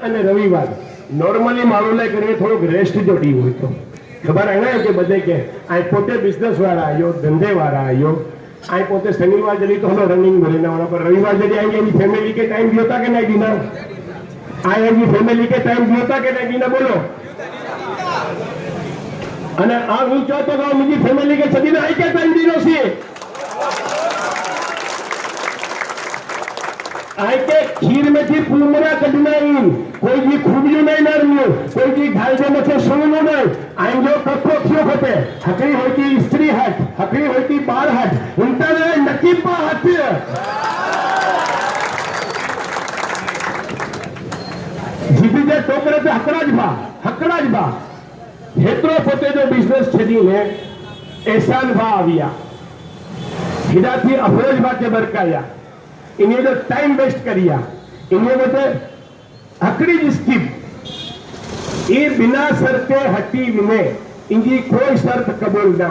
અને રવિવાર નોર્મલી માણસને કરીએ થોડોક રેસ્ટ જોડી હોય તો ખબર એને કે બધે કે આ પોતે બિઝનેસ વાળા આવ્યો ધંધે વાળા આવ્યો આ પોતે શનિવાર જડી તો રનિંગ ભરીને વાળા પર રવિવાર જડી આવી એની ફેમિલી કે ટાઈમ જોતા કે નહીં દીના આ એની ફેમિલી કે ટાઈમ જોતા કે નહીં દીના બોલો અને આ હું ચાહતો કે मेरी फैमिली के सभी ने आई क्या टाइम दी सी आई के खीर में थी पूमरा कटना कोई भी खूबियों नहीं नरमियो कोई भी घाल जे मथे सुनो नहीं आई जो कपो क्यों होते हकड़ी होती स्त्री हट हकड़ी होती बाल हट उनता ने नकीबा हट जीबी जे टोकरे पे हकड़ा ज बा हेतरो पोते जो बिजनेस छेदी ने एहसान भा आविया हिदाती अफरोज भा के बरकाया इन्हें जो टाइम वेस्ट करिया इन्हें बते हकड़ी जिसकी ये बिना शर्ते हटी विने इनकी कोई शर्त कबूल ना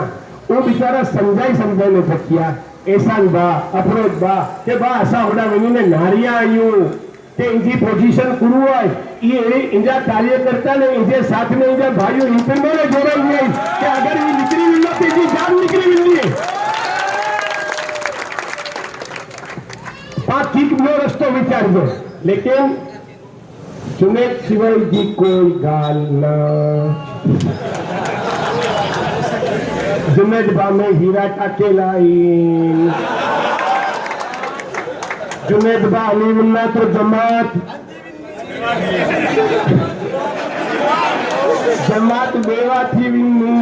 वो बेचारा समझाई ने थकिया एहसान भा अफरोज भा के बा ऐसा होना विनी ने नारिया आयु ते इनकी पोजीशन गुरु है ये इंजा कार्यकर्ता ने इनके साथ में इंजा भाइयों इनपे मैंने जोड़ा नहीं कि अगर ये निकली मिलना तो इनकी जान निकली मिलनी है पांच ठीक नो रस्तो विचार दो लेकिन जुनेद सिवाय जी कोई गाल ना जुनेद बा में हीरा टाकेला जुनेद बा अलीमुल्ला तो जमात बेवा थी विन्नी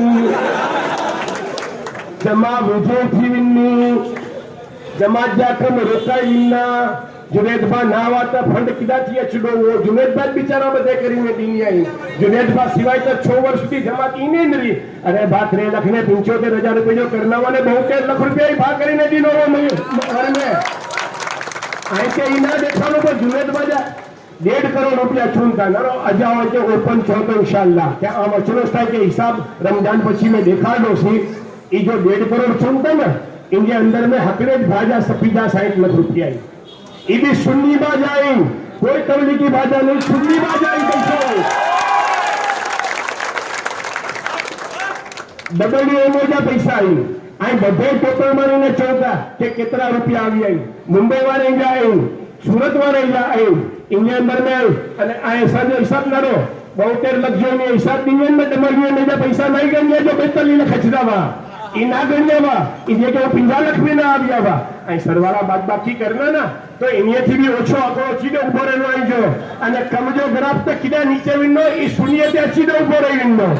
जमा विजय थी विन्नी जमात जाकर में रोका इन्ना जुनेद बा नावा तो फंड किदा थी अचड़ो वो जुनेद बा बिचारा बदे करी में दीनी आई जुनेद बा सिवाय तो 6 वर्ष की जमात इने नरी अरे बात रे लखने 75,000 रुपए जो करना वाले बहुत लाख रुपया ही भाग करी ने दीनो वो घर में आई के इना देखानो पर जुनेद बाजा 1.5 करोड़ रुपया चूनता ना अजाओ के ओपन छो तो इंशाल्लाह क्या आम अचरो થાય કે हिसाब रमजान પછી में દેખાડો છે ई जो 1.5 करोड़ चूनता ना इनके अंदर में हकड़े भाजा सफीदा 60 लाख रुपया ई भी सुन्नी बाजा आई कोई तबलीगी बाजा नहीं सुन्नी बाजा आई कैसे डबल मोजा पैसा आई आई बधे टोटल मारीने चौथा के कितना रुपया આવી आई मुंबई वाले जाए सूरत वाले जाए इनके अंदर में ऐसा जो हिसाब करो 72 लाख जो हिसाब दिए में डबल में जो पैसा नहीं गए जो 42 लाख खचदा वा ई ना गण्या वा इने के 50 लाख भी ना आविया वा आई सरवाळा बात बाकी करना ना तो इने थी भी ओछो आंकड़ो सीधे उभो रहनो आई जो अने कम जो ग्राफ तो किदा नीचे विनो ई शून्य ते सीधे उभो रही विनो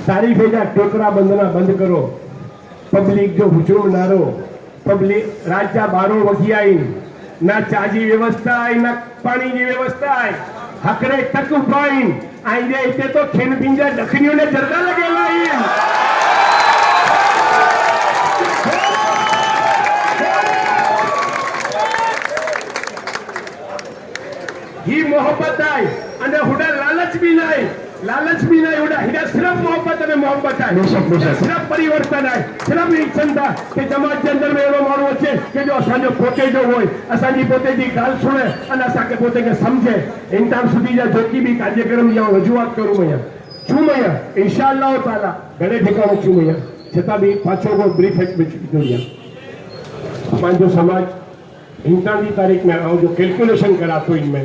तारीफ जा टोकरा बंधना बंद करो पब्लिक जो हुजूम नारो पब्लिक राज्य बारो वगी आई ना चाजी व्यवस्था आई ना पानी की व्यवस्था आई हकरे तक उपाई आई जे इते तो खेन पिंजा दखनियों ने जरदा लगेला आई ही मोहब्बत आई अने हुडा लालच भी नहीं उड़ा हिदा सिर्फ मोहब्बत है मोहब्बत है सिर्फ परिवर्तन है सिर्फ इच्छा कि समाज के अंदर में एवं मानव है कि जो असो पोते जो हो असानी पोते की गाल सुने और असा के पोते के समझे इन टाइम सुधी जो की भी कार्यक्रम या रजूआत करूँ मैं छू मैं इंशाअल्लाह ताला घणे ठिकाने छू मैं छता भी पाछो को ब्रीफ जो समाज हिंसा की तारीख में आओ जो कैलकुलेशन करा तो इनमें